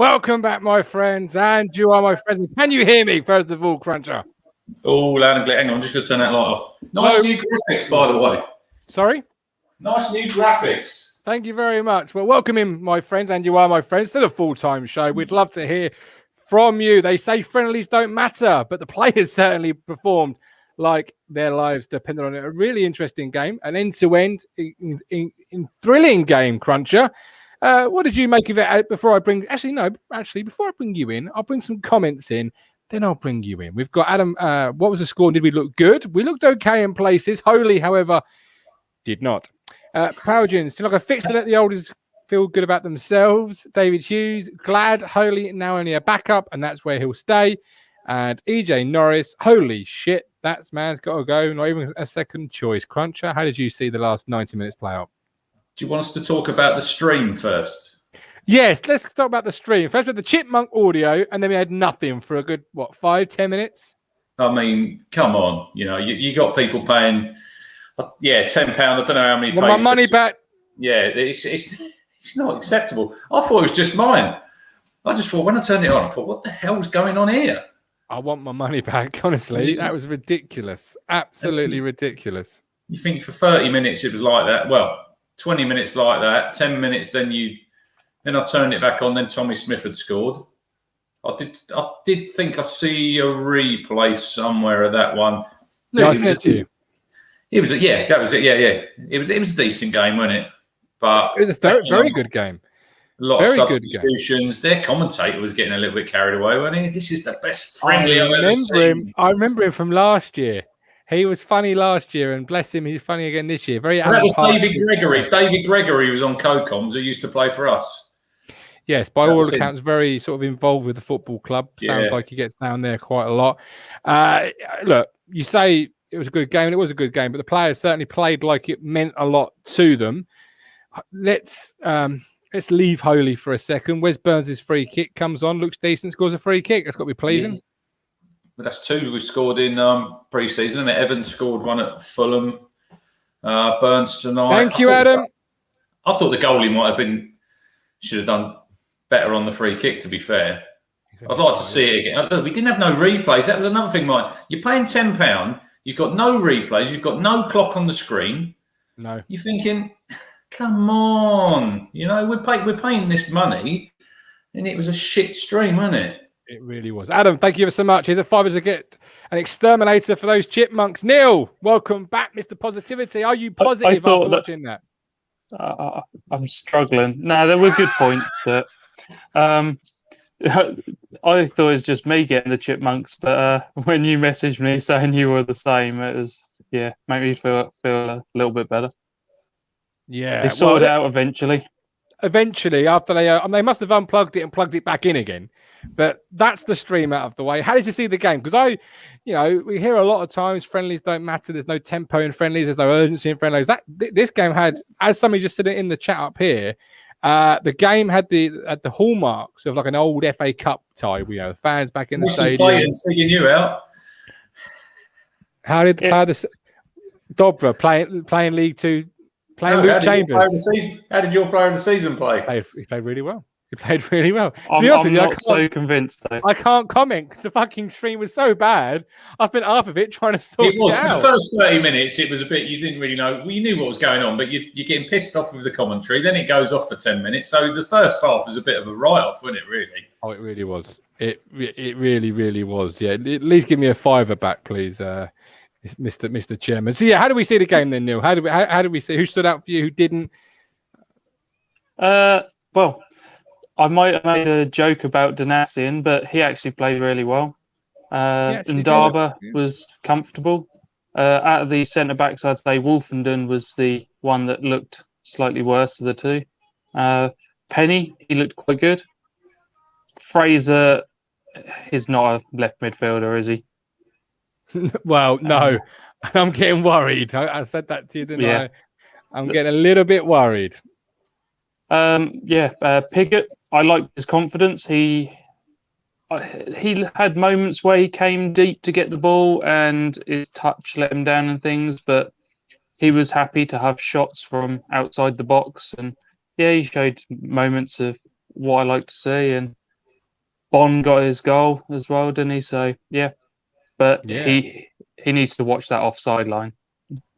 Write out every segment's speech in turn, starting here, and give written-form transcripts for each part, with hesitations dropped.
Welcome back, my friends, and you are my friends. Can you hear me, first of all, Cruncher? Oh, loud and clear. Hang on, I'm just going to turn that light off. Nice new graphics, by the way. Sorry? Nice new graphics. Thank you very much. Well, welcome in, my friends, and you are my friends, to the full-time show. We'd love to hear from you. They say friendlies don't matter, but the players certainly performed like their lives depended on it. A really interesting game, an end-to-end, thrilling game, Cruncher. What did you make of it before I bring... before I bring you in, I'll bring some comments in, then I'll bring you in. We've got Adam. What was the score? Did we look good? We looked okay in places. Holy, however, did not. Paragens, seemed like a fix to let the oldies feel good about themselves. David Hughes, glad Holy now only a backup, and that's where he'll stay. And EJ Norris, holy shit, that man's got to go. Not even a second choice. Cruncher, how did you see the last 90 minutes play out? Do you want us to talk about the stream first? Yes, let's talk about the stream. First, we had the Chipmunk audio, and then we had nothing for a good, 5-10 minutes? I mean, come on. You know, you got people paying, £10. I don't know how many. Well, my money back. Yeah, it's not acceptable. I thought it was just mine. I just thought, when I turned it on, I thought, what the hell's going on here? I want my money back, honestly. That was ridiculous. Absolutely ridiculous. You think for 30 minutes it was like that? Well, 20 minutes like that, 10 minutes, then I turned it back on, then Tommy Smith had scored. I did think I see a replay somewhere of that one. No, I said to you. That was it. Yeah. It was a decent game, wasn't it? But it was a very good game. A lot of substitutions. Their commentator was getting a little bit carried away, wasn't he? This is the best friendly I've ever seen. I remember him from last year. He was funny last year, and bless him, he's funny again this year. That was David Gregory. David Gregory was on Co-Coms, who used to play for us. Yes, by all accounts, very sort of involved with the football club. Sounds like he gets down there quite a lot. Look, you say it was a good game, and it was a good game, but the players certainly played like it meant a lot to them. Let's leave Holy for a second. Wes Burns' free kick comes on, looks decent, scores a free kick. That's got to be pleasing. Yeah. But that's two we scored in pre-season, and Evans scored one at Fulham. Burns tonight. Thank you, Adam. I thought the goalie should have done better on the free kick, to be fair. Exactly. I'd like to see it again. Look, we didn't have no replays. That was another thing, Mike. You're paying £10. You've got no replays. You've got no clock on the screen. No. You're thinking, come on. You know, we're paying this money, and it was a shit stream, wasn't it? It really was. Adam, thank you ever so much. Here's a $5 to get an exterminator for those chipmunks. Neil, welcome back, Mr. Positivity. Are you positive after watching that? I'm struggling. No, there were good points. That I thought it was just me getting the chipmunks, but when you messaged me saying you were the same, it was made me feel a little bit better. Yeah, they sorted it out eventually. Eventually, after they must have unplugged it and plugged it back in again. But that's the stream out of the way. How did you see the game? Because we hear a lot of times friendlies don't matter. There's no tempo in friendlies. There's no urgency in friendlies. This game had, as somebody just said it in the chat up here, the game had the hallmarks of like an old FA Cup tie. The fans back in the stadium. Figuring you out. How did Dobra playing League Two? Playing Luke Chambers. How did your player of the season play? He played really well. He played really well. I'm not so convinced, though. I can't comment because the fucking stream was so bad. I spent half of it trying to sort it out. For the first 30 minutes, it was a bit, you didn't really know. Well, you knew what was going on, but you're getting pissed off with the commentary. Then it goes off for 10 minutes. So the first half was a bit of a write-off, wasn't it, really? Oh, it really was. It really, really was. Yeah, at least give me a $5 back, please, Mr. Chairman. So, how do we see the game then, Neil? How do we see? Who stood out for you, who didn't? Well, I might have made a joke about Danassian, but he actually played really well. And Darba was comfortable. Out of the centre-backs, I'd say Wolfenden was the one that looked slightly worse of the two. Penny, he looked quite good. Fraser is not a left midfielder, is he? Well, no. I'm getting worried. I said that to you, didn't I? I'm getting a little bit worried. Piggott, I liked his confidence. He had moments where he came deep to get the ball and his touch let him down and things, but he was happy to have shots from outside the box. And he showed moments of what I like to see. And Bond got his goal as well, didn't he? So yeah, but he needs to watch that offside line.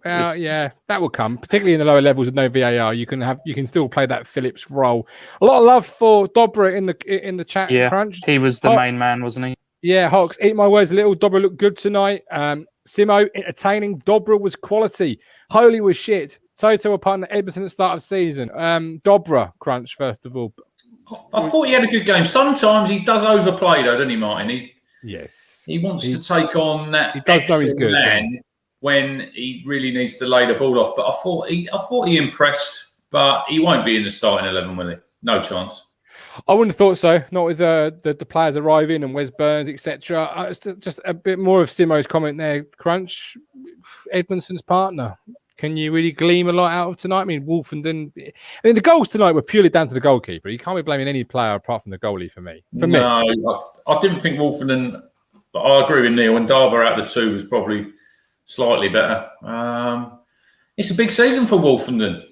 Yeah, that will come, particularly in the lower levels with no VAR. You can still play that Phillips role. A lot of love for Dobra in the chat. Yeah, Crunch. He was the main man, wasn't he? Yeah, Hawks, eat my words a little. Dobra looked good tonight. Simo, entertaining. Dobra was quality. Holy was shit. Toto were partner Edmonton at the start of season. Dobra, Crunch, first of all. I thought he had a good game. Sometimes he does overplay, though, doesn't he, Martin? He wants to take on that. He does know he's good man when he really needs to lay the ball off. But I thought he impressed, but he won't be in the starting 11, will he? No chance. I wouldn't have thought so. Not with the players arriving and Wes Burns, etc. Just a bit more of Simo's comment there. Crunch, Edmonton's partner. Can you really glean a lot out of tonight? I mean, Wolfenden. I mean, the goals tonight were purely down to the goalkeeper. You can't be blaming any player apart from the goalie for me. I didn't think Wolfenden. I agree with Neil. And Darber out of the two was probably slightly better. It's a big season for Wolfenden.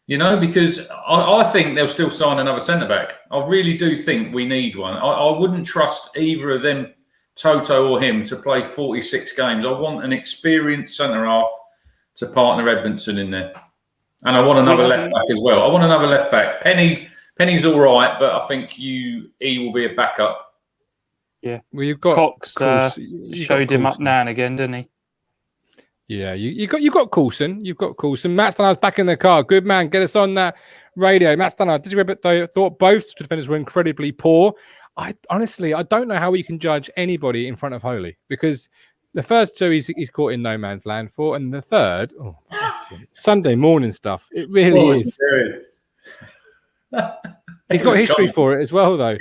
Because I think they'll still sign another centre-back. I really do think we need one. I wouldn't trust either of them, Toto or him, to play 46 games. I want an experienced centre-half to partner Edmondson in there. And I want another left-back as well. I want another left-back. Penny's all right, but I think he will be a backup. Yeah. Well, you've got Cox showed him up now and again, didn't he? Yeah, you've got Coulson. You've got Coulson. Matt Stannard's back in the car. Good man. Get us on that radio. Matt Stannard, did you thought both defenders were incredibly poor? I don't know how we can judge anybody in front of Holy, because the first two he's caught in no man's land for, and the third, Sunday morning stuff. It really is. He's got history for it as well, though.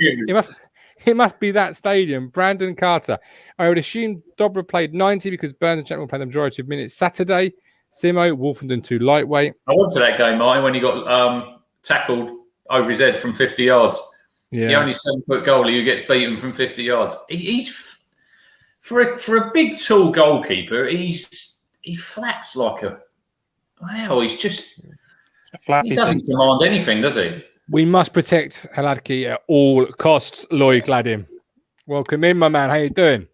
It must be that stadium. Brandon Carter. I would assume Dobra played 90 because Burns and Chapman will play the majority of minutes Saturday. Simo, Wolfenden too lightweight. I went to that game, Martin, when he got tackled over his head from 50 yards. Yeah. The only 7-foot goalie who gets beaten from 50 yards. He's for a big, tall goalkeeper. He flaps like a. Wow, he's just. He doesn't command anything, does he? We must protect Hladky at all costs. Lloyd Gladim, welcome in, my man. How you doing?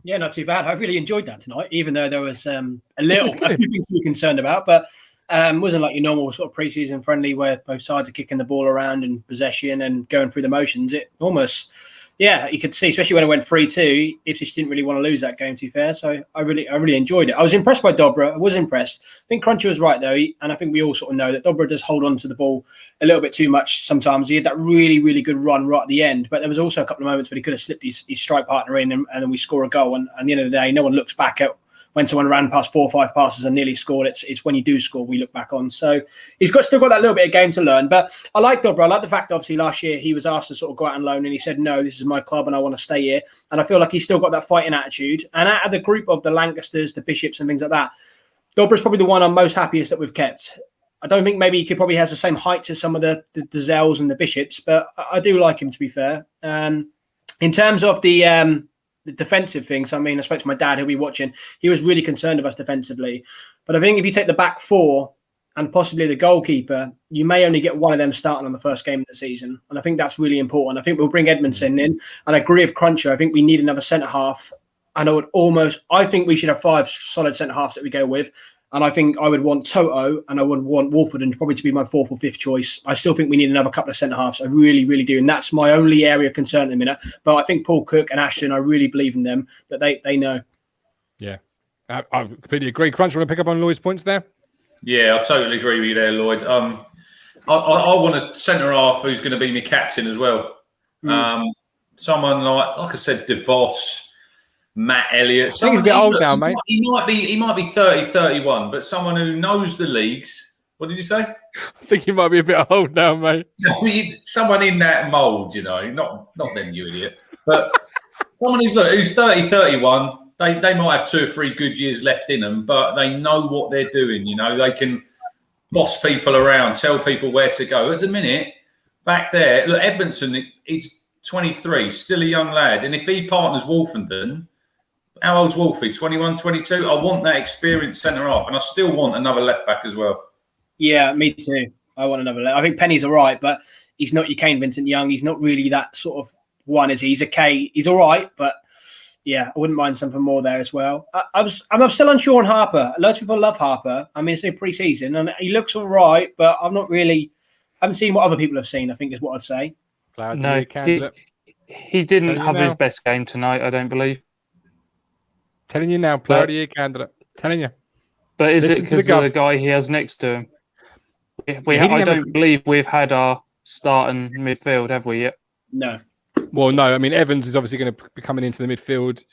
Yeah, not too bad. I really enjoyed that tonight, even though there was a few things to be concerned about. But wasn't like your normal sort of pre-season friendly where both sides are kicking the ball around and possession and going through the motions. It almost, you could see, especially when it went 3-2, Ipswich didn't really want to lose that game, to be fair. So I really enjoyed it. I was impressed by Dobra. I was impressed. I think Crunchy was right, though. And I think we all sort of know that Dobra does hold on to the ball a little bit too much sometimes. He had that really, really good run right at the end. But there was also a couple of moments where he could have slipped his strike partner in and then we score a goal. And at the end of the day, no one looks back at when someone ran past 4 or 5 passes and nearly scored. It's when you do score we look back on. So he's still got that little bit of game to learn. But I like Dobra. I like the fact that obviously last year he was asked to sort of go out on loan and he said, no, this is my club and I want to stay here. And I feel like he's still got that fighting attitude. And out of the group of the Lancasters, the Bishops and things like that, Dobra's probably the one I'm most happiest that we've kept. I don't think maybe he probably has the same height as some of the Zells and the Bishops, but I do like him, to be fair. In terms of the defensive things, I mean, I spoke to my dad, who'll be watching. He was really concerned of us defensively. But I think if you take the back four and possibly the goalkeeper, you may only get one of them starting on the first game of the season. And I think that's really important. I think we'll bring Edmondson in. And I agree with Cruncher. I think we need another centre-half. And I think we should have 5 solid centre-halves that we go with. And I think I would want Toto and I would want Wolfenden probably to be my 4th or 5th choice. I still think we need another couple of centre-halves. I really, really do. And that's my only area of concern at the minute. But I think Paul Cook and Ashton, I really believe in them, that they know. Yeah, I completely agree. Crunch, want to pick up on Lloyd's points there? Yeah, I totally agree with you there, Lloyd. I want a centre-half who's going to be my captain as well. Someone like I said, DeVos, Matt Elliott. I think he's a bit old now, mate. He might be 30, 31, but someone who knows the leagues. What did you say? I think he might be a bit old now, mate. Someone in that mould, not them, you idiot. But someone who's 30, 31, they might have 2 or 3 good years left in them, but they know what they're doing, They can boss people around, tell people where to go. At the minute, back there, look, Edmondson, he's 23, still a young lad. And if he partners Wolfenden, how old's Wolfie? 21, 22? I want that experienced centre-half, and I still want another left-back as well. Yeah, me too. I want another left. I think Penny's all right, but he's not your Kane Vincent Young. He's not really that sort of one, is he? He's okay. He's all right, but yeah, I wouldn't mind something more there as well. I'm still unsure on Harper. Lots of people love Harper. I mean, it's in pre-season, and he looks all right, but I haven't seen what other people have seen, I think is what I'd say. No, he didn't have his best game tonight, I don't believe. Telling you now, player of the year candidate. Telling you. But is it because of the guy he has next to him? I don't believe we've had our starting midfield, have we yet? No. Well, no. I mean, Evans is obviously going to be coming into the midfield.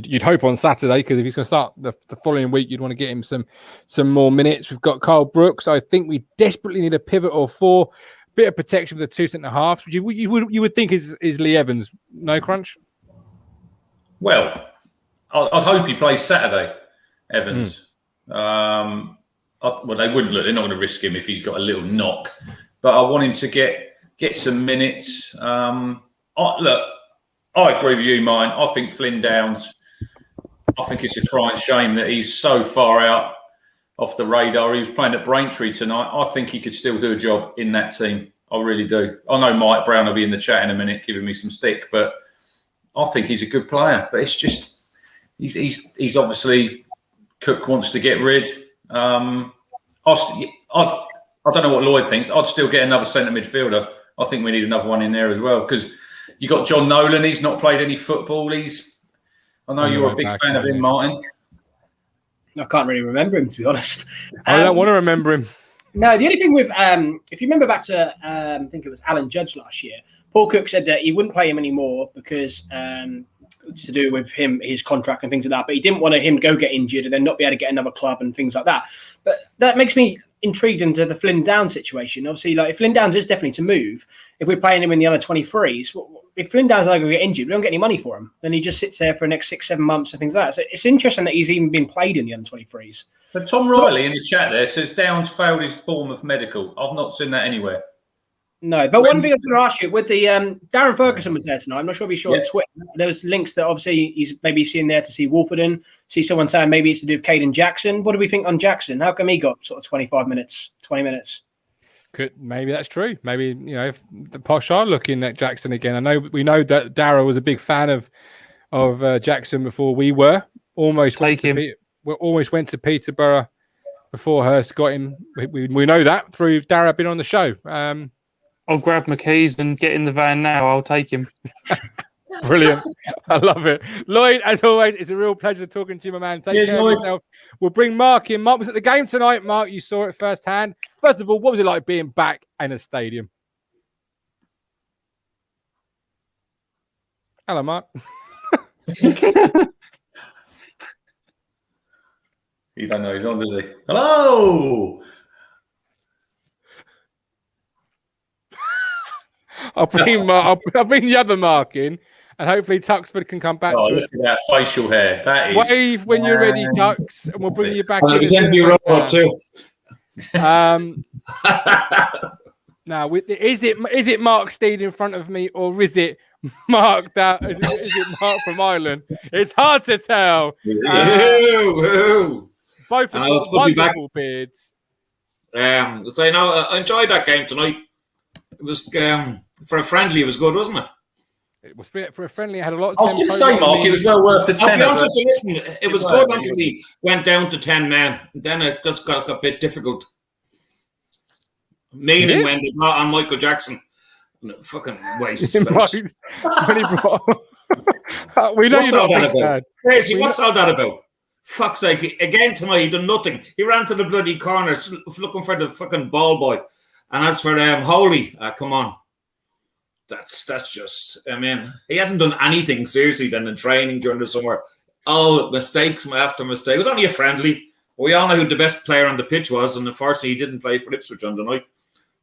You'd hope on Saturday, because if he's going to start the following week, you'd want to get him some more minutes. We've got Carl Brooks. I think we desperately need a pivot or 4. Bit of protection for the 2 centre halves. You would think is Lee Evans. No, Crunch? Well, I hope he plays Saturday, Evans. Well, they wouldn't look. They're not going to risk him if he's got a little knock. But I want him to get some minutes. Look, I agree with you, mine. I think Flynn Downs. I think it's a crying shame that he's so far out off the radar. He was playing at Braintree tonight. I think he could still do a job in that team. I really do. I know Mike Brown will be in the chat in a minute, giving me some stick, but I think he's a good player. But it's just he's obviously Cook wants to get rid. I don't know what Lloyd thinks. I'd still get another centre midfielder. I think we need another one in there as well, because you got John Nolan. He's not played any football. I know you're a big fan of him, Martin. I can't really remember him, to be honest. I don't want to remember him. No, the only thing with, if you remember back to, I think it was Alan Judge last year, Paul Cook said that he wouldn't play him anymore because it's to do with his contract and things like that. But he didn't want him to go get injured and then not be able to get another club and things like that. But that makes me intrigued into the Flynn Downs situation. Obviously, like if Flynn Downs is definitely to move, if we're playing him in the under 23s, if Flynn Downs is going to get injured, we don't get any money for him. Then he just sits there for the next 6-7 months and things like that. So it's interesting that he's even been played in the under 23s. But Tom Riley in the chat there says Downs failed his Bournemouth medical. I've not seen that anywhere. No, but one thing I was going to ask you, with the Darren Ferguson was there tonight. I'm not sure if he's on Twitter. There was links that obviously he's maybe seeing there to see Wolfenden, see someone saying maybe it's to do with Caden Jackson. What do we think on Jackson? How come he got sort of 25 minutes, 20 minutes? Maybe that's true. Maybe, if the Posh are looking at Jackson again. We know that Darragh was a big fan of Jackson before we were. Almost went to Peterborough before Hurst got him. We know that through Darragh being on the show. I'll grab my keys and get in the van now. I'll take him. Brilliant. I love it. Lloyd, as always, it's a real pleasure talking to you, my man. Take care of yourself. We'll bring Mark in. Mark was at the game tonight. Mark, you saw it firsthand. First of all, what was it like being back in a stadium? Hello, Mark. He don't know he's on, does he? Hello! I'll bring the other Mark in, and hopefully Tuxford can come back to us. Look at that facial hair. That is. Wave when you're ready, Tux, and we'll bring you back in. Too. Now, is it Mark Steed in front of me, or is it Mark is it Mark from Ireland? It's hard to tell. Both of them wonderful beards. So I enjoyed that game tonight. It was for a friendly. It was good, wasn't it? It was for a friendly. It had a lot of I was going to say, Mark, it was well worth the 10. It was good until we went down to 10 men. Then it just got a bit difficult. Meaning when they brought on Michael Jackson. Fucking waste of space. We know you're not a big fan. Crazy, what's all that about? Fuck's sake. Again tonight, he done nothing. He ran to the bloody corner looking for the fucking ball boy. And as for Holy, come on. That's just, I mean, he hasn't done anything seriously than in training during the summer. All mistakes after mistake. It was only a friendly. We all know who the best player on the pitch was, and unfortunately, he didn't play for Ipswich on the night.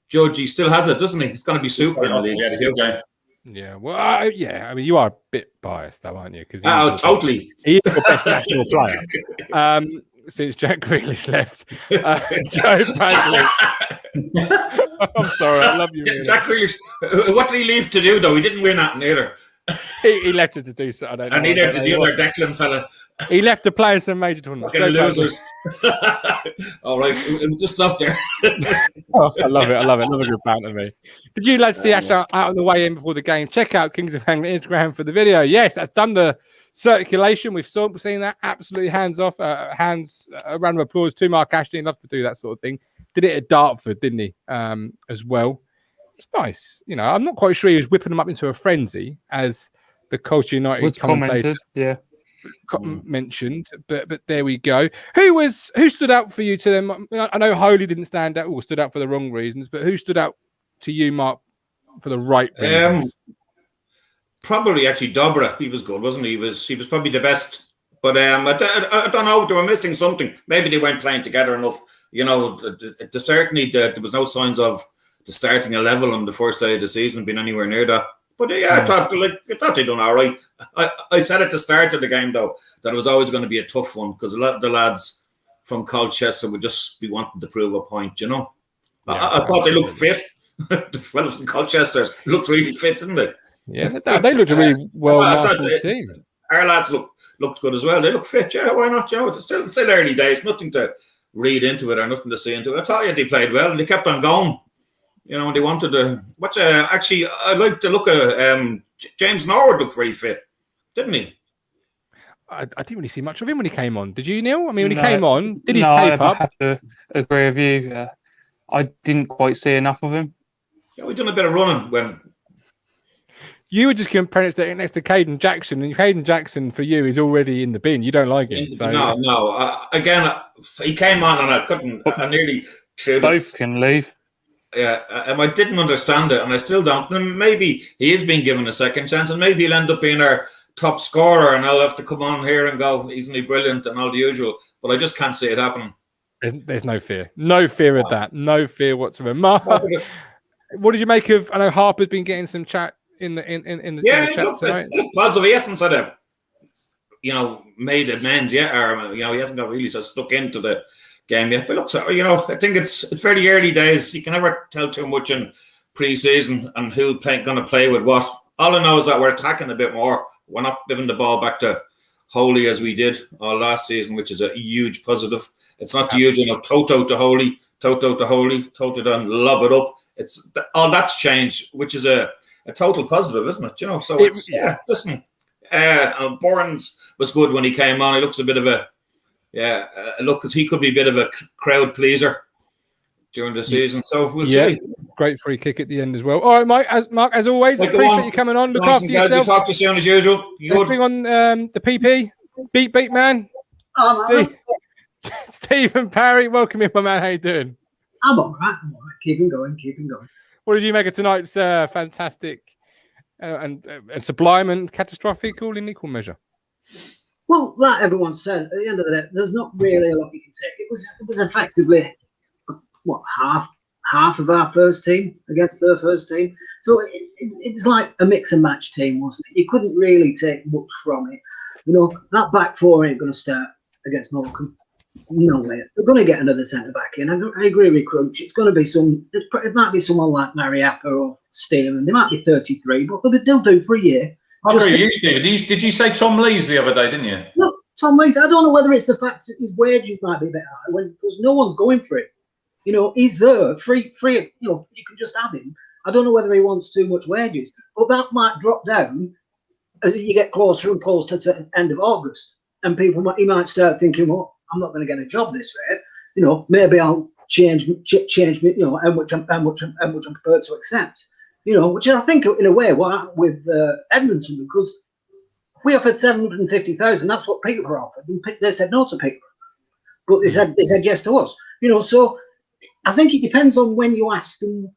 Judge, he still has it, doesn't he? It's going to be super in the league. Yeah, well, I mean, you are a bit biased, though, aren't you? Totally. He's the best national player since Jack Grealish left. Joe Padley. I'm sorry, I love you. Really. Jack Grealish, what did he leave to do, though? He didn't win that either. he left it to do so. I don't know. And neither did the other Declan fella. He left to play in some major tournaments. Fucking losers. All right, we'll just stop there. Oh, I love it. I love it. Love a good banter, me. Did you lads see Ash out on the way in before the game? Check out Kings of Angling Instagram for the video. Yes, that's done the circulation. We've seen that. Absolutely hands off. A round of applause to Mark Ashley. Love to do that sort of thing. Did it at Dartford, didn't he? As well. It's nice. You know, I'm not quite sure he was whipping them up into a frenzy as the Colchester United commentator mentioned, but there we go. Who stood out for you to them? I know Holy didn't stand out or stood out for the wrong reasons, but who stood out to you, Mark, for the right reasons? Probably actually Dobra. He was good, wasn't he? He was probably the best. But I don't know. They were missing something. Maybe they weren't playing together enough. You know, certainly there was no signs of the starting a level on the first day of the season being anywhere near that. But yeah, I thought they done all right. I said at the start of the game though that it was always going to be a tough one because a lot of the lads from Colchester would just be wanting to prove a point. You know, I thought they looked fit. The fellas from Colchester looked really fit, didn't they? Yeah, they looked a really well-marshaled team. Our lads looked good as well. They look fit. Yeah, why not? You know, it's still early days. Nothing to read into it or nothing to see into it. I thought they played well and they kept on going. You know, they wanted to watch. Actually, I like to look at James Norwood looked very fit, didn't he? I didn't really see much of him when he came on. Did you, Neil? I mean, when he came on, did he tape up? I have to agree with you. I didn't quite see enough of him. Yeah, we done a bit of running when. You were just comparing it next to Caden Jackson, and Caden Jackson for you is already in the bin. You don't like him. So. No. Again, he came on and I nearly threw both can leave. Yeah, I didn't understand it, and I still don't. Maybe he is being given a second chance, and maybe he'll end up being our top scorer, and I'll have to come on here and go, isn't he brilliant, and all the usual. But I just can't see it happening. There's no fear. No fear of that. No fear whatsoever. Mark, what did you make of, I know Harper's been getting some chat in the chat tonight. Positive. He hasn't sort of, made amends yet, or, he hasn't got really so stuck into the game yet. But look, I think it's fairly early days. You can never tell too much in pre-season and who's going to play with what. All I know is that we're attacking a bit more. We're not giving the ball back to Holy as we did all last season, which is a huge positive. It's not the usual Toto to Holy, Toto to then lob it up. It's all that's changed, which is a total positive, isn't it? So it's listen. Burns was good when he came on. He looks a bit of a look, because he could be a bit of a crowd pleaser during the season. So we'll see. Great free kick at the end as well. All right, Mark, as always, appreciate you coming on. Look after yourself. Talk to you soon as usual. Let's bring on the PP. Beat man. Stephen Parry, welcome in, my man. How you doing? I'm all right. Keeping going. What did you make of tonight's fantastic and sublime and catastrophic all in equal measure? Well, like everyone said, at the end of the day, there's not really a lot you can say. It was effectively half of our first team against their first team. So it was like a mix and match team, wasn't it? You couldn't really take much from it. That back four ain't going to start against Morecambe. No way. They're going to get another centre back in. I agree with Crunch. It's going to be it might be someone like Mariappa or Steele, and they might be 33, but they'll do for a year. I agree with you, Steve. Did you say Tom Lees the other day, didn't you? No, Tom Lees. I don't know whether it's the fact that his wages might be a bit high because no one's going for it. He's there, free. You can just have him. I don't know whether he wants too much wages, but that might drop down as you get closer and closer to the end of August, and he might start thinking, well, I'm not going to get a job this rate. Maybe I'll change me. How much I'm prepared to accept. Which I think in a way what happened with Edmonton, because we offered 750,000. That's what Peterborough offered, and they said no to Peterborough, but they said yes to us. So I think it depends on when you ask them.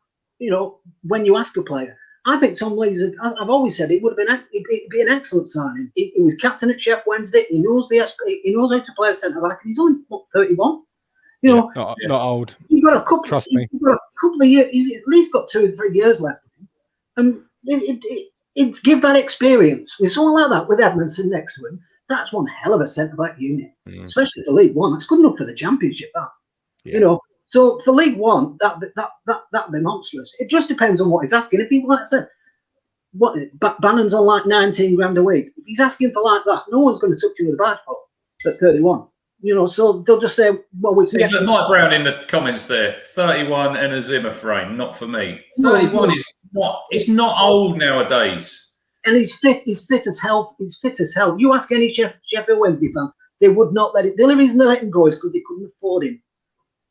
When you ask a player. I think Tom Lees. I've always said it would have been. It'd be an excellent signing. He was captain at Sheffield Wednesday. He knows he knows how to play a centre back, and he's only 31. Not old. You've got a couple. Trust me. You've got a couple of years. He's at least got 2 or 3 years left. And it give that experience with someone like that with Edmondson next to him. That's one hell of a centre back unit, especially for League One. That's good enough for the Championship. So for League One, that'd be monstrous. It just depends on what he's asking. If he, like I said, Bannon's on like 19 grand a week. If he's asking for like that, no one's going to touch you with a bad foot at 31. You know, so they'll just say, well, we can get Mike Brown in the comments there, 31 and a Zimmer frame, not for me. No, 31 is not, it's not old nowadays. And he's fit as hell. He's fit as hell. You ask any Sheffield Wednesday fan, they would not let it. The only reason they let him go is because they couldn't afford him.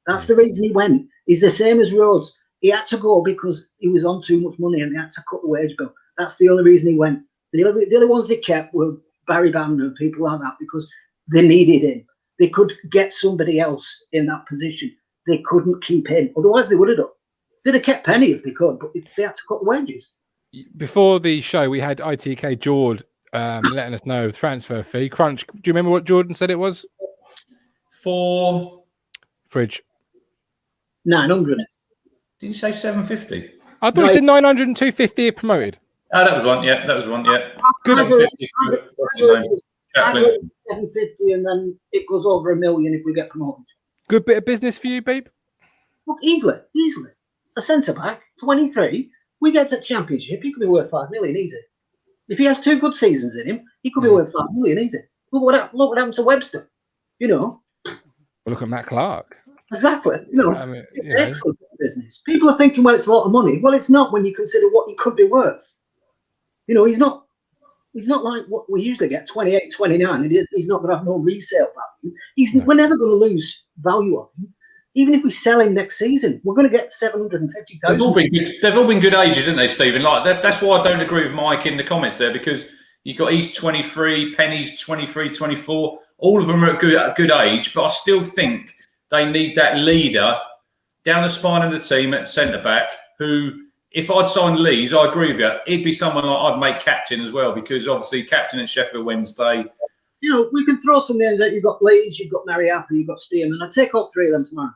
That's the reason he went. He's the same as Rhodes. He had to go because he was on too much money and they had to cut the wage bill. That's the only reason he went. The other ones they kept were Barry Bannon and people like that because they needed him. They could get somebody else in that position. They couldn't keep him. Otherwise, they would have done. They'd have kept Penny if they could, but they had to cut the wages. Before the show, we had ITK Jord letting us know transfer fee. Crunch, do you remember what Jordan said it was? For Fridge. 900. Did you say 750? I thought he said 900 and 250 if promoted. Oh, that was one. Yeah, that was one. Yeah. Good. 750. I go 750 and then it goes over $1 million if we get promoted. Good bit of business for you, babe. Look, easily. A centre back, 23. We get to Championship, he could be worth 5 million easy. If he has 2 good seasons in him, he could be worth 5 million easy. Look what happened to Webster. You know. Well, look at Matt Clark. Exactly. You know, I mean, excellent business. People are thinking, well, it's a lot of money. Well, it's not when you consider what he could be worth. You know, he's not like what we usually get, 28, 29. And he's not going to have no resale value. We're never going to lose value of him. Even if we sell him next season, we're going to get 750,000. They've all been good ages, haven't they, Stephen? Like that's why I don't agree with Mike in the comments there, because you got he's 23, Penny's 23, 24. All of them are at good age, but I still think they need that leader down the spine of the team at centre back. Who, if I'd signed Lees, I agree with you. He'd be someone like I'd make captain as well, because obviously captain at Sheffield Wednesday. You know, we can throw some names out. You've got Leeds, you've got Mariappa, you've got Stearman. I take all 3 of them tomorrow.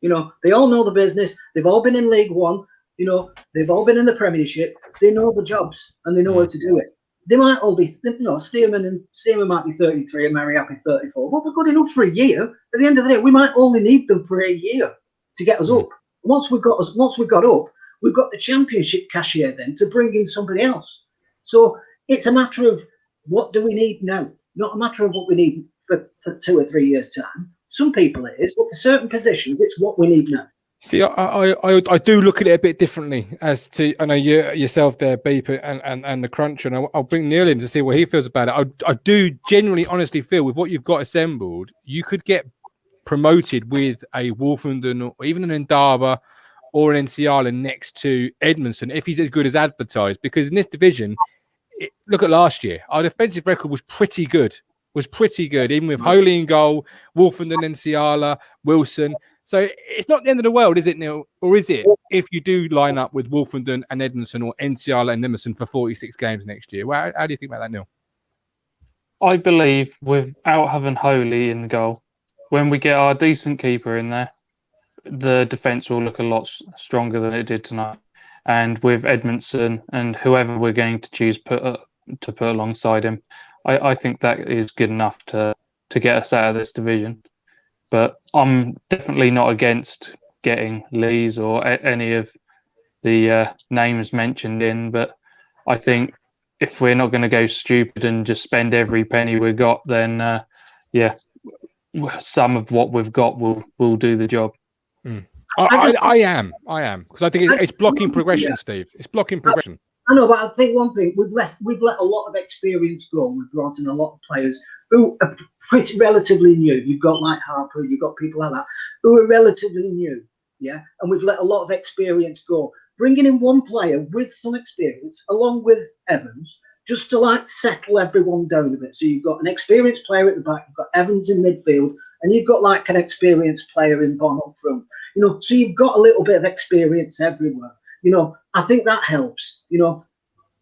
You know, they all know the business. They've all been in League One. You know, they've all been in the Premiership. They know the jobs and they know how to do it. They might all be, you know, Stearman might be 33 and Mariappa 34. Well, they're good enough for a year. At the end of the day, we might only need them for a year to get us up. Once we got up, we've got the Championship cashier then to bring in somebody else. So it's a matter of what do we need now, not a matter of what we need for 2 or 3 years' time. Some people it is, but for certain positions, it's what we need now. See, I do look at it a bit differently as to, I know you yourself there, Beep, and the Cruncher, and I'll bring Neil in to see what he feels about it. I do genuinely, honestly feel with what you've got assembled, you could get promoted with a Wolfenden or even an Ndaba or an NCR next to Edmondson if he's as good as advertised. Because in this division, look at last year, our defensive record was pretty good. Even with Holy in goal, Wolfenden, Nsiala, Wilson. So it's not the end of the world, is it, Neil? Or is it if you do line up with Wolfenden and Edmondson or Nsiala and Emerson for 46 games next year? Well, how do you think about that, Neil? I believe without having Holy in the goal, when we get our decent keeper in there, the defence will look a lot stronger than it did tonight. And with Edmondson and whoever we're going to choose to put alongside him, I think that is good enough to get us out of this division. But I'm definitely not against getting Lees or any of the names mentioned in. But I think if we're not going to go stupid and just spend every penny we've got, then some of what we've got will do the job. I am because I think it's blocking progression, Steve. It's blocking progression. I know, but I think one thing we've let a lot of experience go. We've brought in a lot of players who are pretty relatively new. You've got like Harper, you've got people like that who are relatively new, yeah. And we've let a lot of experience go. Bringing in one player with some experience, along with Evans, just to like settle everyone down a bit. So you've got an experienced player at the back, you've got Evans in midfield, and you've got like an experienced player in Bon up front. You know, so you've got a little bit of experience everywhere. You know, I think that helps. You know,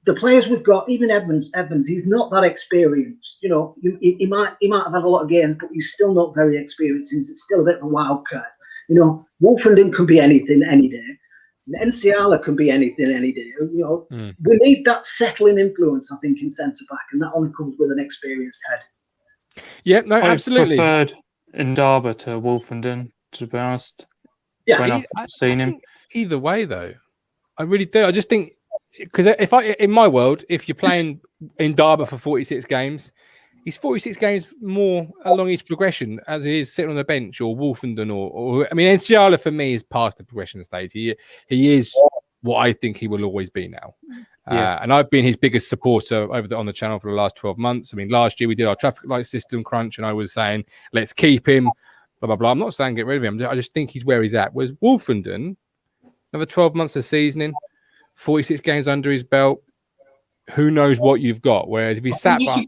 the players we've got, even Evans, he's not that experienced. You know, he might have had a lot of games, but he's still not very experienced. He's still a bit of a wild card. You know, Wolfenden can be anything any day. Nsiala can be anything any day. You know, we need that settling influence, I think, in centre back, and that only comes with an experienced head. Yeah, no, absolutely. I preferred Ndaba to Wolfenden, to be honest. Yeah, when I've seen him. Either way, though, I really do. I just think because in my world, if you're playing in Derby for 46 games, he's 46 games more along his progression as he is sitting on the bench, or Wolfenden, or I mean, Enciala for me is past the progression stage. He is what I think he will always be now. And I've been his biggest supporter on the channel for the last 12 months. I mean, last year we did our traffic light system crunch, and I was saying, let's keep him, blah, blah, blah. I'm not saying get rid of him. I just think he's where he's at. Whereas Wolfenden, another 12 months of seasoning, 46 games under his belt, who knows what you've got. Whereas if he sat back...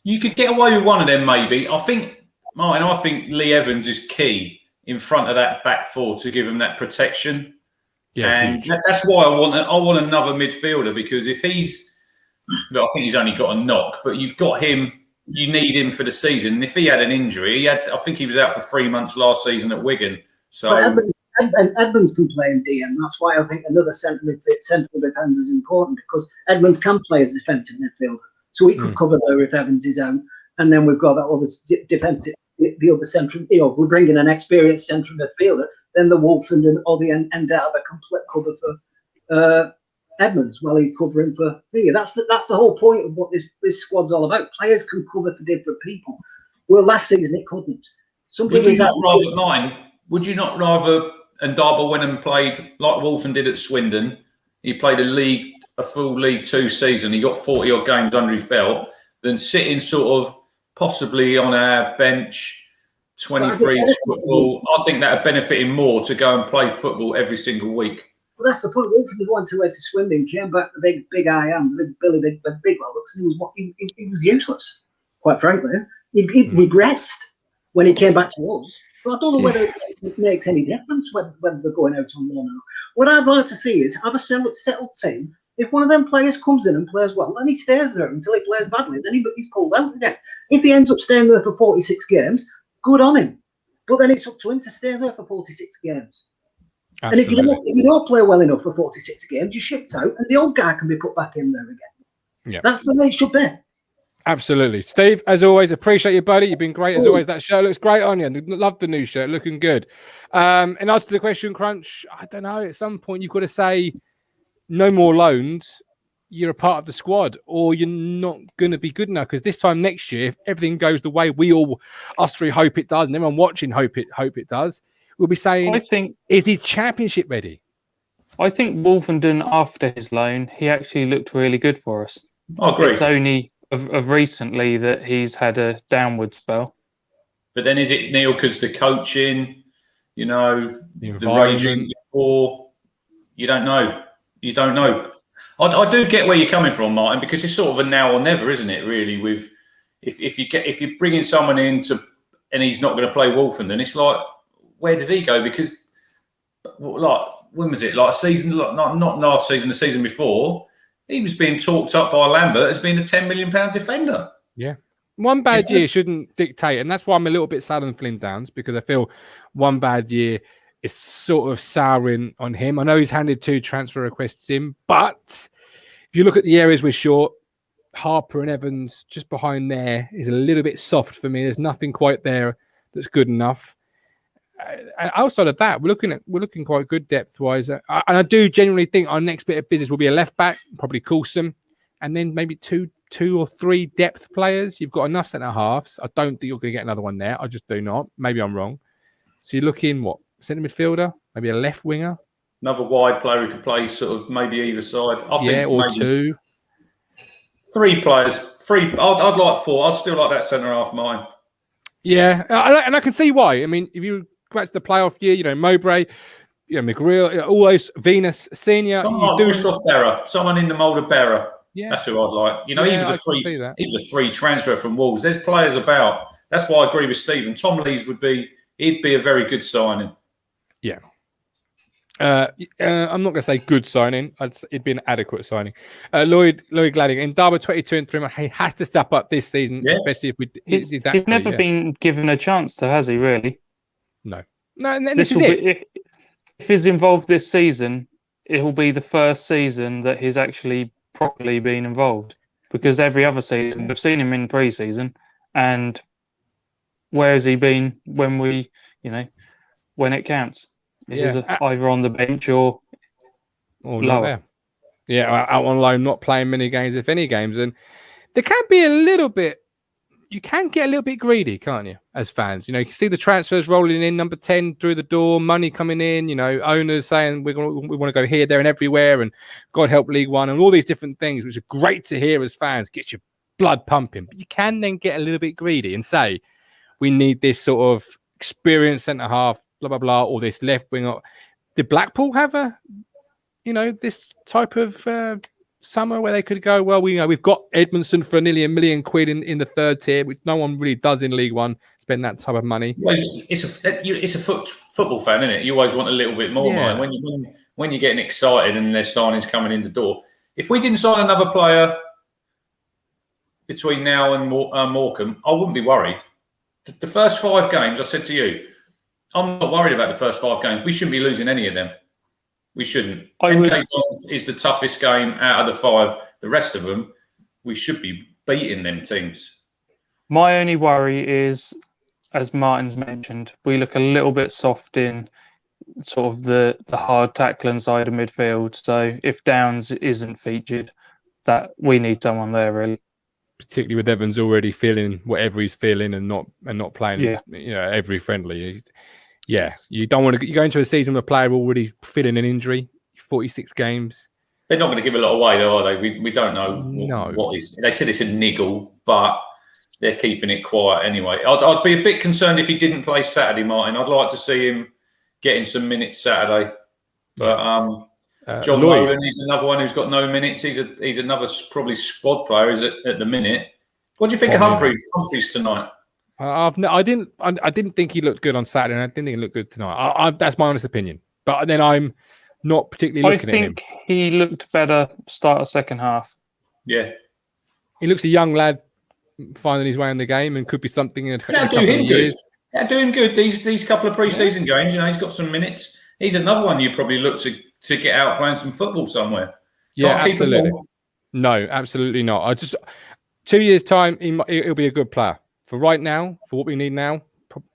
You could get away with one of them, maybe. I think Lee Evans is key in front of that back four to give him that protection. Yeah, and that's why I want another midfielder, because if he's, I think he's only got a knock, but you've got him. You need him for the season. And if he had an injury, I think he was out for 3 months last season at Wigan. So Edmonds can play in DM. That's why I think another central defender is important, because Edmonds can play as defensive midfielder, so he could cover there if Evans is out. And then we've got that other defensive, the other central. We're bringing an experienced central midfielder. Then the Wolfenden or the Endaba can cover for Edmonds while he's covering for Villa. That's the whole point of what this squad's all about. Players can cover for different people. Well, last season it couldn't. Would you not rather Endaba went and played like Wolfen did at Swindon? He played a full League Two season. He got 40 odd games under his belt. Than sitting sort of possibly on our bench. 23 football. I think that would benefit him more to go and play football every single week. Well, that's the point. Wolfen went to Swindon, came back the big I am, the big Billy, big well looks, and he was useless. Quite frankly, he regressed when he came back to us. But I don't know whether it makes any difference whether they're going out on loan or not. What I'd like to see is have a settled team. If one of them players comes in and plays well, then he stays there until he plays badly. Then he's pulled out again. If he ends up staying there for 46 games. Good on him, but then it's up to him to stay there for 46 games. Absolutely. And if you don't play well enough for 46 games, you're shipped out, and the old guy can be put back in there again. Yeah, that's the way it should be. Absolutely, Steve. As always, appreciate you, buddy. You've been great as always. That shirt looks great on you. Love the new shirt, looking good. And answer to the question, Crunch. I don't know. At some point, you've got to say no more loans. You're a part of the squad, or you're not going to be good enough. Because this time next year, if everything goes the way us three hope it does, and everyone watching hope it does, we'll be saying, is he championship ready? I think Wolfenden, after his loan, he actually looked really good for us. I agree. It's only of recently that he's had a downward spell. But then is it, Neil, because the coaching, the regime, or you don't know? You don't know. I do get where you're coming from, Martin, because it's sort of a now or never, isn't it? Really, with if you're bringing someone in and he's not going to play Wolfenden, it's like, where does he go? Because like, when was it? Like a season, not last season, the season before, he was being talked up by Lambert as being a £10 million defender. Yeah, one bad year shouldn't dictate, and that's why I'm a little bit sad on Flynn Downs, because I feel one bad year is sort of souring on him. I know he's handed 2 transfer requests in, but if you look at the areas we're short, Harper and Evans just behind there is a little bit soft for me. There's nothing quite there that's good enough. And outside of that, we're looking quite good depth wise. And I do genuinely think our next bit of business will be a left back, probably Coulson, and then maybe two or three depth players. You've got enough centre halves. I don't think you're going to get another one there. I just do not. Maybe I'm wrong. So you're looking centre midfielder, maybe a left winger, another wide player who could play sort of maybe either side. I think or 2. 3 players. 3. I'd like 4. I'd still like that centre half mine. Yeah, and I can see why. I mean, if you go back to the playoff year, Mowbray, McGreal, all those Venus Senior. Christoph Berra, someone in the mould of Berra. Yeah, that's who I'd like. He was a free. He was a free transfer from Wolves. There's players about. That's why I agree with Stephen. Tom Lees he'd be a very good signing. Yeah. I'm not going to say good signing. It'd be an adequate signing. Lloyd Gladding in Derby 22 and 3. He has to step up this season, especially if we. He's never been given a chance to, has he? Really? No. And this is it. If he's involved this season, it will be the first season that he's actually properly been involved. Because every other season, we've seen him in pre-season, and where has he been when when it counts? He's either on the bench or lower. Yeah, out on loan, not playing many games, if any games. And there can be a little bit, you can get a little bit greedy, can't you, as fans? You know, you can see the transfers rolling in, number 10 through the door, money coming in, you know, owners saying we want to go here, there and everywhere, and God help League One, and all these different things, which are great to hear as fans, gets your blood pumping. But you can then get a little bit greedy and say, we need this sort of experienced centre-half, blah, blah, blah, or this left wing. Did Blackpool have this type of summer where they could go, well, we've got Edmondson for nearly £1 million in the third tier, which no one really does in League One, spend that type of money. It's a football fan, isn't it? You always want a little bit more, yeah. Mate. When you're getting excited and there's signings coming in the door. If we didn't sign another player between now and Morecambe, I wouldn't be worried. The first 5 games, I said to you, I'm not worried about the first 5 games. We shouldn't be losing any of them. We shouldn't. MK Dons is the toughest game out of the 5. The rest of them, we should be beating them teams. My only worry is, as Martin's mentioned, we look a little bit soft in sort of the hard tackling side of midfield. So if Downs isn't featured, that we need someone there really. Particularly with Evans already feeling whatever he's feeling and not playing, every friendly. Yeah, you don't want to. You go into a season with a player already feeling an injury, 46 games. They're not going to give a lot away, though, are they? We don't know what is. They said it's a niggle, but they're keeping it quiet anyway. I'd be a bit concerned if he didn't play Saturday, Martin. I'd like to see him getting some minutes Saturday. But John Nolan, he's another one who's got no minutes. He's another probably squad player at the minute. What do you think of Humphreys tonight? I didn't think he looked good on Saturday, and I didn't think he looked good tonight. That's my honest opinion. But then I'm not particularly looking at him. I think he looked better start of second half. Yeah. He looks a young lad finding his way in the game and could be something in a couple of years. Yeah, doing good. These couple of pre-season games, he's got some minutes. He's another one you probably look to get out playing some football somewhere. Yeah, absolutely. No, absolutely not. 2 years' time, he'll be a good player. For right now, for what we need now,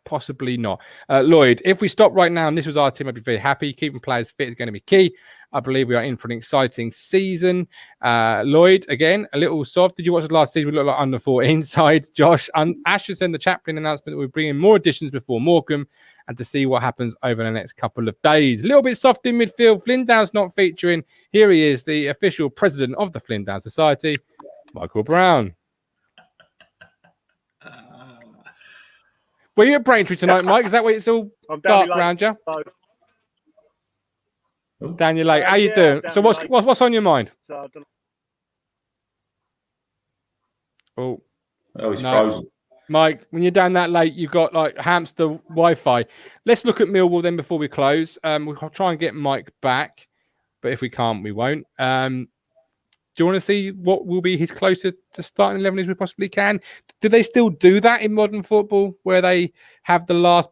possibly not. Lloyd, if we stop right now and this was our team, I'd be very happy. Keeping players fit is going to be key. I believe we are in for an exciting season. Lloyd, again, a little soft. Did you watch the last season? We look like under 14 side. Josh, Ash should send the chaplain announcement that we're bringing more additions before Morecambe and to see what happens over the next couple of days. A little bit soft in midfield. Flynn-Down's not featuring. Here he is, the official president of the Flynn-Down Society, Michael Brown. Were you at Braintree tonight, Mike? Is that where it's all dark around you? Down your late. How you doing? So what's on your mind? Oh, he's frozen. Mike, when you're down that late, you've got like hamster Wi-Fi. Let's look at Millwall then before we close. We'll try and get Mike back, but if we can't, we won't. Do you want to see what will be his closer to starting 11 as we possibly can? Do they still do that in modern football where they have the last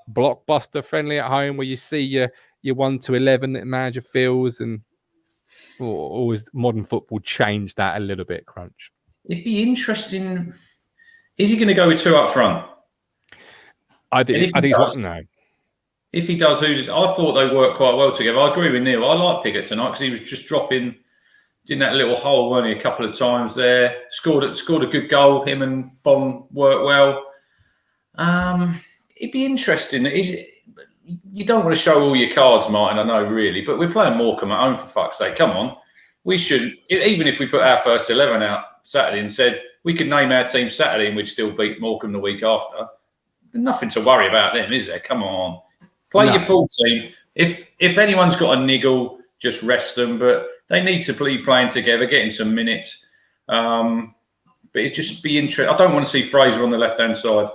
blockbuster friendly at home where you see your 1 to 11 that the manager feels or has modern football changed that a little bit, Crunch? It'd be interesting. Is he going to go with 2 up front? I think no. If he does, I thought they worked quite well together. I agree with Neil. I like Piggott tonight because he was just dropping in that little hole, weren't he, a couple of times there. Scored a good goal. Him and Bond worked well. It'd be interesting. You don't want to show all your cards, Martin, I know, really, but we're playing Morecambe at home, for fuck's sake. Come on. We should, even if we put our first 11 out Saturday and said we could name our team Saturday and we'd still beat Morecambe the week after, there's nothing to worry about them, is there? Come on. Play your full team. If anyone's got a niggle, just rest them, but they need to be playing together, getting some minutes. But it'd just be interesting. I don't want to see Fraser on the left-hand side.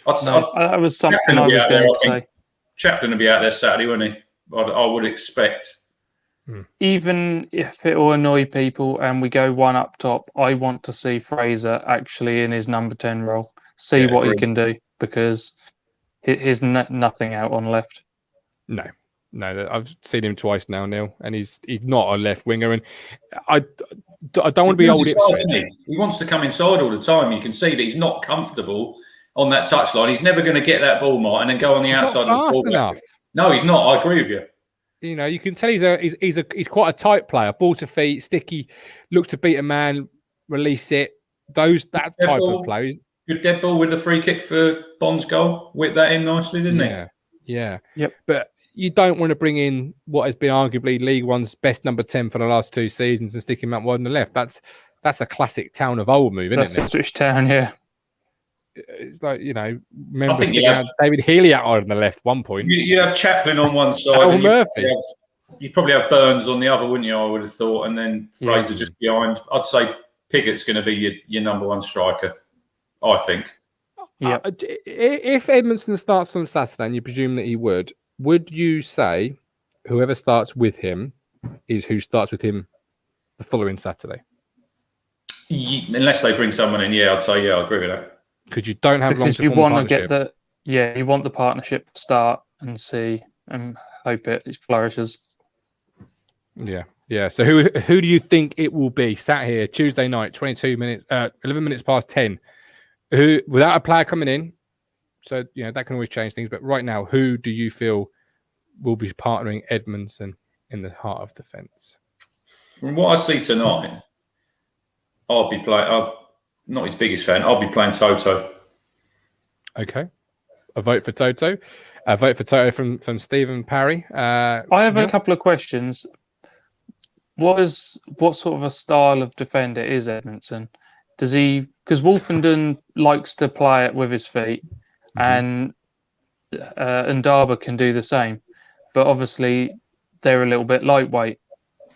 That was something I was going to say. Chaplin will be out there Saturday, won't he? I would expect. Even if it will annoy people and we go 1 up top, I want to see Fraser actually in his number 10 role. See what he can do, because he's nothing out on left. No, I've seen him twice now, Neil, and he's not a left winger. And I don't want to be old. He wants to come inside all the time. You can see that he's not comfortable on that touchline. He's never going to get that ball, Martin, and go on the outside of the ball. Enough. No, he's not. I agree with you. You know, you can tell he's quite a tight player. Ball to feet, sticky, look to beat a man, release it. That type of play. Good dead ball with the free kick for Bond's goal. Whipped that in nicely, didn't he? Yeah. Yep. But you don't want to bring in what has been arguably League One's best number 10 for the last 2 seasons and stick him out wide on the left. That's a classic Town of Old move, isn't it? That's Ipswich Town, yeah. It's like, you know, remember sticking out David Healy out on the left one point. You have Chaplin on one side. Murphy. You'd probably have Burns on the other, wouldn't you? I would have thought, and then Fraser just behind. I'd say Piggott's going to be your number one striker, I think. Yeah. If Edmondson starts on Saturday, and you presume that he would you say whoever starts with him is who starts with him the following Saturday? Unless they bring someone in, I'd say I agree with that. Because you don't have long to you want to get you want the partnership to start and see and hope it flourishes. Yeah. So who do you think it will be? Sat here Tuesday night, 11 minutes past 10. Who without a player coming in? So you know that can always change things. But right now, who do you feel will be partnering Edmondson in the heart of defence? From what I see tonight, I'll be playing. Not his biggest fan. I'll be playing Toto. Okay. A vote for Toto. A vote for Toto from Stephen Parry. I have a couple of questions. What sort of a style of defender is Edmondson? Does he? Because Wolfenden likes to play it with his feet, and Ndaba can do the same. But obviously, they're a little bit lightweight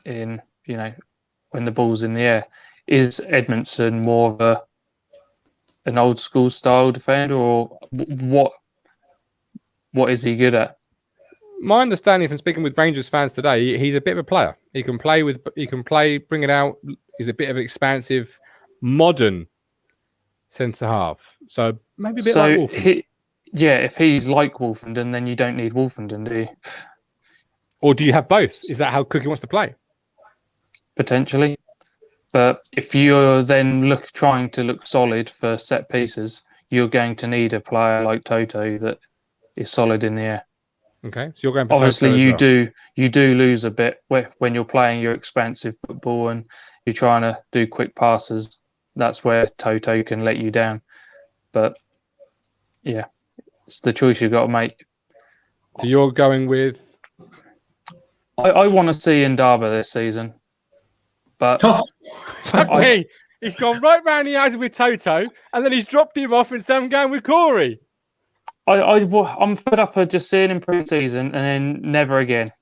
in when the ball's in the air. Is Edmondson more of an old school style defender, or what is he good at? My understanding from speaking with Rangers fans today, he's a bit of a player. He can play, bring it out. He's a bit of an expansive, modern centre half. So maybe a bit like Wolfenden. If he's like Wolfenden, then you don't need Wolfenden, do you? Or do you have both? Is that how Cookie wants to play? Potentially. But if you're then trying to look solid for set pieces, you're going to need a player like Toto that is solid in the air. Okay, so you're going for obviously Toto you do lose a bit when you're playing your expansive football and you're trying to do quick passes. That's where Toto can let you down. But yeah, it's the choice you've got to make. So you're going with? I want to see Ndaba this season. But he's gone right round the eyes with Toto, and then he's dropped him off and said, I'm going with Corey. I'm fed up of just seeing him pre-season and then never again.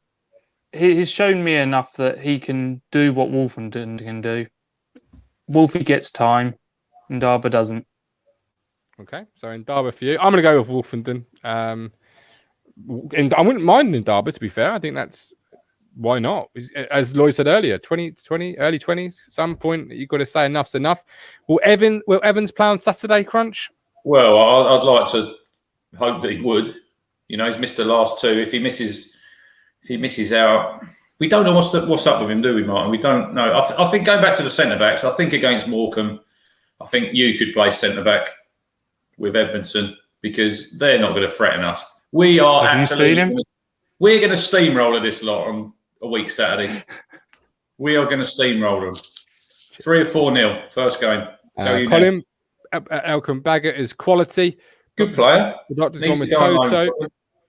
He's shown me enough that he can do what Wolfenden can do. Wolfie gets time, Ndaba doesn't. Okay, so Ndaba for you. I'm going to go with Wolfenden. And I wouldn't mind Ndaba, to be fair. I think that's... Why not? As Lloyd said earlier, early 20s, some point you've got to say enough's enough. Will Evans play on Saturday, Crunch? Well, I'd like to hope that he would. You know, he's missed the last 2. If he misses out, we don't know what's up with him, do we, Martin? We don't know. I think going back to the centre backs, I think against Morecambe, I think you could play centre back with Edmondson because they're not going to threaten us. We are absolutely. We're going to steamroller this lot on a week Saturday. We are going to steamroll them. 3 or 4-0 first game. Colin Elkin Baggett is quality. Good player. The doctor's gone with Toto.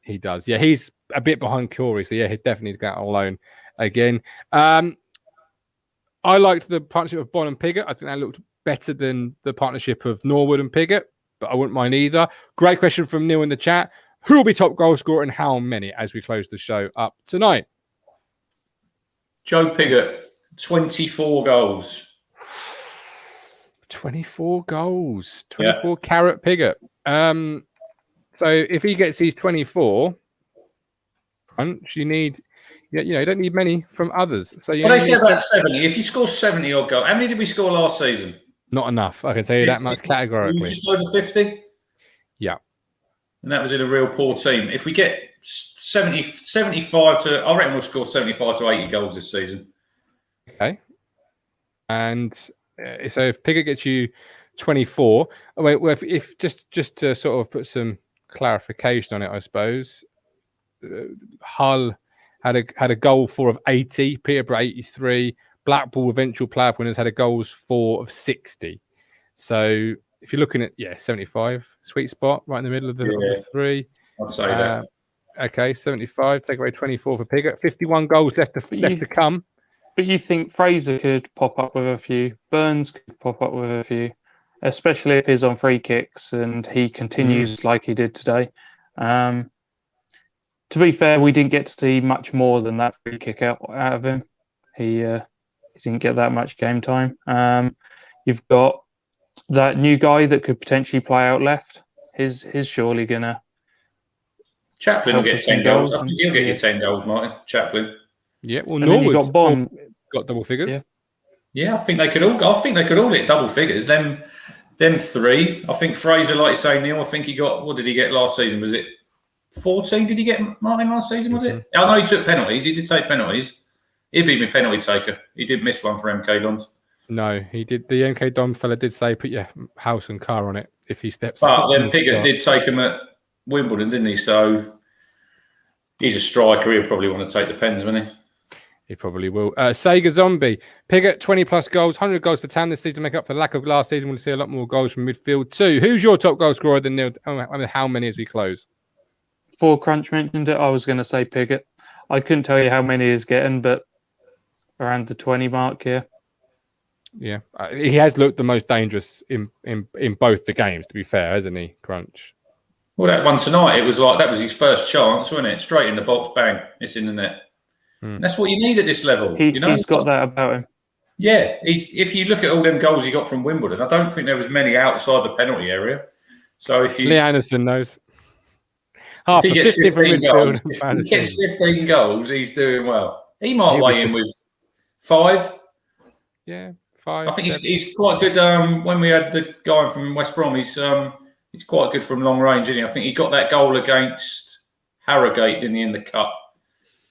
He does. Yeah, he's a bit behind Corey, so yeah, he'd definitely go on loan again. I liked the partnership of Bond and Pigott. I think that looked better than the partnership of Norwood and Pigott, but I wouldn't mind either. Great question from Neil in the chat. Who will be top goal scorer and how many as we close the show up tonight? Joe Pigott, 24 goals. 24 goals. 24 carat Pigott. So if he gets his 24, you don't need many from others. So they say about 70. If you score 70 odd goals, how many did we score last season? Not enough. I can tell you 50, that much categorically. Just over 50? Yeah. And that was in a real poor team. If we get 75 to, I reckon we'll score 75 to 80 goals this season. Okay. And so if Pigott gets you 24, well, if just to sort of put some clarification on it, I suppose, Hull had a goal for of 80, Peterborough 83, Blackpool eventual playoff winners had a goals for of 60. So if you're looking at 75, sweet spot right in the middle of the three. I'd say that. Okay, 75. Take away 24 for Pigott. 51 goals left to come. But you think Fraser could pop up with a few, Burns could pop up with a few, especially if he's on free kicks and he continues like he did today. To be fair, we didn't get to see much more than that free kick out of him. He didn't get that much game time. You've got that new guy that could potentially play out left. He's surely gonna. Chaplin will get 10 goals. I think he'll get you 10 goals, Martin. Chaplin. Yeah, well, Norwood's got double figures. Yeah, I think they could all hit double figures. Them three. I think Fraser, like you say, Neil. I think he got. What did he get last season? Was it 14? Did he get Martin last season? Was it? I know he took penalties. He did take penalties. He'd be my penalty taker. He did miss one for MK Dons. No, he did. The MK Don fella did say put your house and car on it if he steps. But then Pigott did take him at Wimbledon, didn't he? So he's a striker. He'll probably want to take the pens, won't he? He probably will. Sega Zombie. Pigott, 20 plus goals, 100 goals for Tam this season to make up for the lack of last season. We'll see a lot more goals from midfield too. Who's your top goal scorer than Neil? How many as we close? Before Crunch mentioned it, I was going to say Pigott. I couldn't tell you how many he's getting, but around the 20 mark, yeah. Yeah, he has looked the most dangerous in both the games, to be fair, hasn't he, Crunch? Well, that one tonight, it was like that was his first chance, wasn't it? Straight in the box, bang, it's in the net. That's what you need at this level. He's got that about him. Yeah, if you look at all them goals he got from Wimbledon, I don't think there was many outside the penalty area. So if you Lee Anderson knows. If he gets 15 goals, he's doing well. He might weigh in with 5. Yeah, 5. I think he's quite good. When we had the guy from West Brom, he's quite good from long range, isn't he? I think he got that goal against Harrogate, didn't he, in the cup?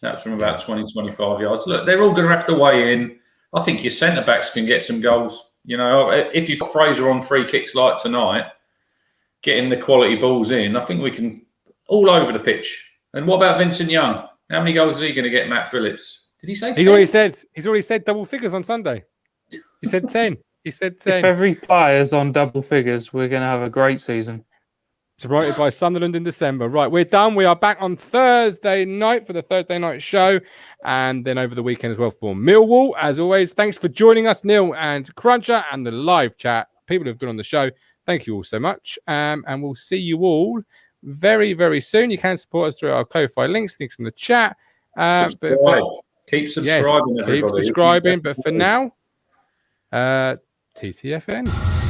That was from about 20, 25 yards. Look, they're all going to have to weigh in. I think your centre-backs can get some goals. You know, if you've got Fraser on free kicks like tonight, getting the quality balls in, I think we can all over the pitch. And what about Vincent Young? How many goals is he going to get, Matt Phillips? Did he say 10? He's already said double figures on Sunday. He said 10. He said 10. If every player's on double figures, we're going to have a great season. Supported by Sunderland in December. Right, we're done. We are back on Thursday night for the Thursday night show, and then over the weekend as well for Millwall. As always, thanks for joining us, Neil and Cruncher, and the live chat. People who've been on the show, thank you all so much. And we'll see you all very, very soon. You can support us through our Ko-Fi links in the chat. Keep subscribing, everybody. Keep subscribing. But for now, TTFN.